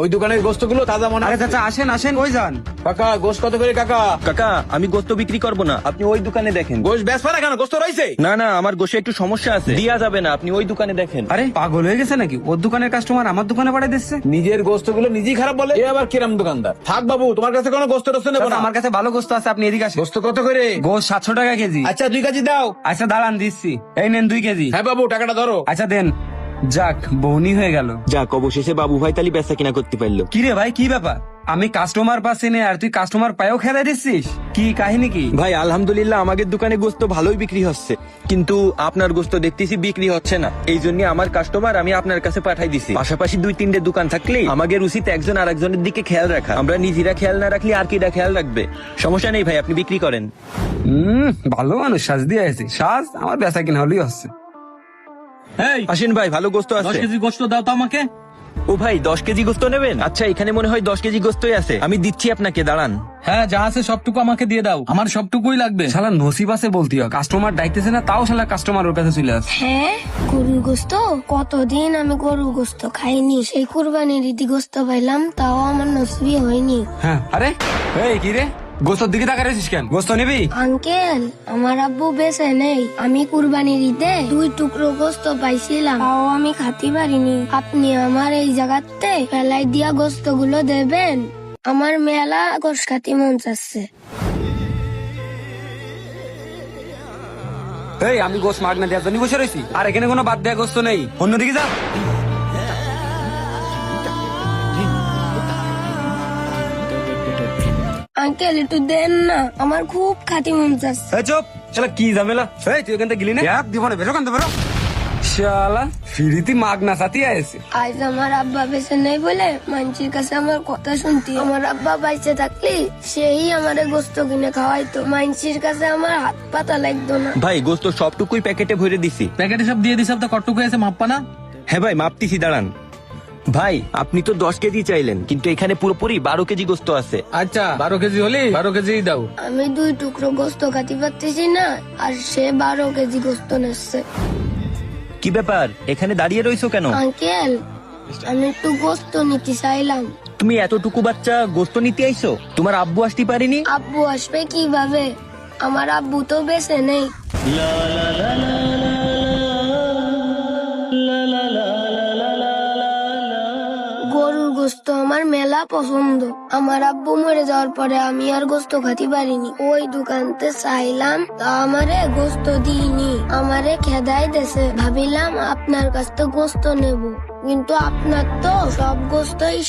ওই দোকানের গোস্ত গুলো তাজা মনে আরে হচ্ছে। চাচা আসেন আসেন, ওই যান। কাকা গোস্ত কত করে কাকা? কাকা আমি গোস্ত বিক্রি করবো না, আপনি ওই দোকানে দেখেন। গোস্ত বেচবা না কেন? গোস্ত রয়েছে। না না, আমার গোশে একটু সমস্যা আছে, দেয়া যাবে না, আপনি ওই দোকানে দেখেন। আরে পাগল হয়ে গেছে নাকি? ওর দোকানের কাস্টমার আমার দোকানে পাঠিয়ে দিচ্ছে। নিজের গোস্ত গুলো নিজেই খারাপ বলে, এ আবার কিরাম দোকানদার। থাক বাবু, তোমার কাছে কোনো গোস্ত টোস্ত নেবো না। আমার কাছে ভালো গোস্ত আছে, আপনি এদিকে আসেন। গোস্ত কত করে? গোশ 700 টাকা কেজি। আচ্ছা 2 কেজি দাও। আচ্ছা দাঁড়ান দিচ্ছি, এই নেন 2 কেজি। হ্যাঁ বাবু, টাকাটা ধরো। আচ্ছা দেন। যাক বৌনি হয়ে গেল। যাক, অবশেষে বাবু ভাই তালি বেচা কিনা করতে পারলো। কি রে ভাই, কি ব্যাপার? আমি কাস্টমার পাচ্ছি না আর তুই কাস্টমার পায়েও খেলা দিচ্ছিস? কি কাহিনী কি? ভাই আলহামদুলিল্লাহ আমাদের দোকানে গোস্ত ভালোই বিক্রি হচ্ছে, কিন্তু আপনার গোস্ত দেখতেছি বিক্রি হচ্ছে না। এই জন্য আমার কাস্টমার আমি আপনার কাছে পাঠাই দিছি। পাশাপাশি 2-3টে দোকান থাকলে আমাদের উচিত একজন আরেকজনের দিকে খেয়াল রাখা। আমরা নিজেরা খেয়াল না রাখলে আর কিটা খেয়াল রাখবে? সমস্যা নেই ভাই, আপনি বিক্রি করেন। ভালো মানুষ, সাজ দিয়ে আছে। সাজ আমার বেচা কিনা হলেই হচ্ছে। এই আসেন ভাই, ভালো গোস্ত 10 আছে। কেজি গোস্ত দাও তো আমাকে। ও ভাই 10 কেজি গোস্ত নেবেন? আচ্ছা এখানে মনে হয় 10 কেজি গোস্তই আছে, আমি দিচ্ছি আপনাকে, দাঁড়ান। হ্যাঁ, যা আছে সবটুকু আমাকে দিয়ে দাও, আমার সবটুকুই লাগবে। শালা নসিব আছে বলতে হয়, কাস্টমার ডাইতেছে না তাও শালা কাস্টমার ওর কাছে চলে আসে। হ্যাঁ, গরুর গোস্ত? কতদিন আমি গরুর গোস্ত খাইনি, সেই কুরবানির ঈদি গোস্ত পাইলাম, তাও আমার নসিবই হয়নি। হ্যাঁ, আরে এই কি রে, গোস্তর দিকে তাকা রেছিস কেন? গোস্ত নিবি? আঙ্কেল, আমার আব্বু বেঁচে নেই, আমি কুরবানির ঈদে 2 টুকরো গোস্ত পাইছিলাম, তাও আমি খাতে পারিনি। আপনি আমার এই জায়গাতে ফেলাই দিয়া গোস্ত গুলো দেবেন, আমার মেলা গোশ খাতে মন চাচ্ছে। এই আমি গোস্ত মাগনা দেওয়ার জন্য বসে রয়েছি, আর এখানে কোনো বাদ দেওয়া গোস্ত নেই, অন্যদিকে যা। আঙ্কেল একটু দেন না, আমার খুব খাতি মন চাচ্ছে। এই চুপ, শালা কি ঝামেলা? এই তুই এখান থেকে গেলি না? এক দিব না, বেরো কান বেরো। শালা ফিরিতি মাগনা সাথী আছে। আজ আমার আব্বা বেঁচে নেই বলে মানুষের কাছে আমার কথা শুনতি। আমার আব্বা বাইচে থাকলে সেই আমারে গোস্ত কিনে খাওয়াইতো, মানুষের কাছে আমার হাত পাতা লাগতো না। ভাই গোস্ত সবটুকুই প্যাকেটে ভরে দিছি। প্যাকেটে সব দিয়ে দিস, তো কটটুকু আছে মাপ্পা না? হ্যাঁ ভাই মাপতিছি, দাঁড়ান। ভাই আপনি তো 10 কেজি চাইলেন, কিন্তু এখানে পুরোপুরি 12 কেজি গোস্ত আছে। আচ্ছা 12 কেজি হলে 12 কেজি দাও। আমি 2 টুকরো গোস্ত খাতে পারতেছি না, আর সে 12 কেজি গোস্ত নিচ্ছে। কি ব্যাপার, এখানে দাঁড়িয়ে রইছো কেন? আঙ্কেল, আমি একটু গোস্ত নিতে চাইলাম। তুমি এতটুকু বাচ্চা গোস্ত নিতে আইছো? তোমার আব্বু আসতে পারেনি? আব্বু আসবে কিভাবে? আমার আব্বু তো বেঁচে নেই। গরুর গোস্ত আমার মেলা পছন্দ। আমার আব্বু মরে যাওয়ার পরে আমি আর গোস্ত খাতে পারিনি। ওই দোকানতে চাইলাম, তা আমারে গোস্ত দিইনি, আমারে খেদাই দেছে। ভাবিলাম আপনার কাছ থেকে গোস্ত নেব, কিন্তু আপনার তো সব গোস্তই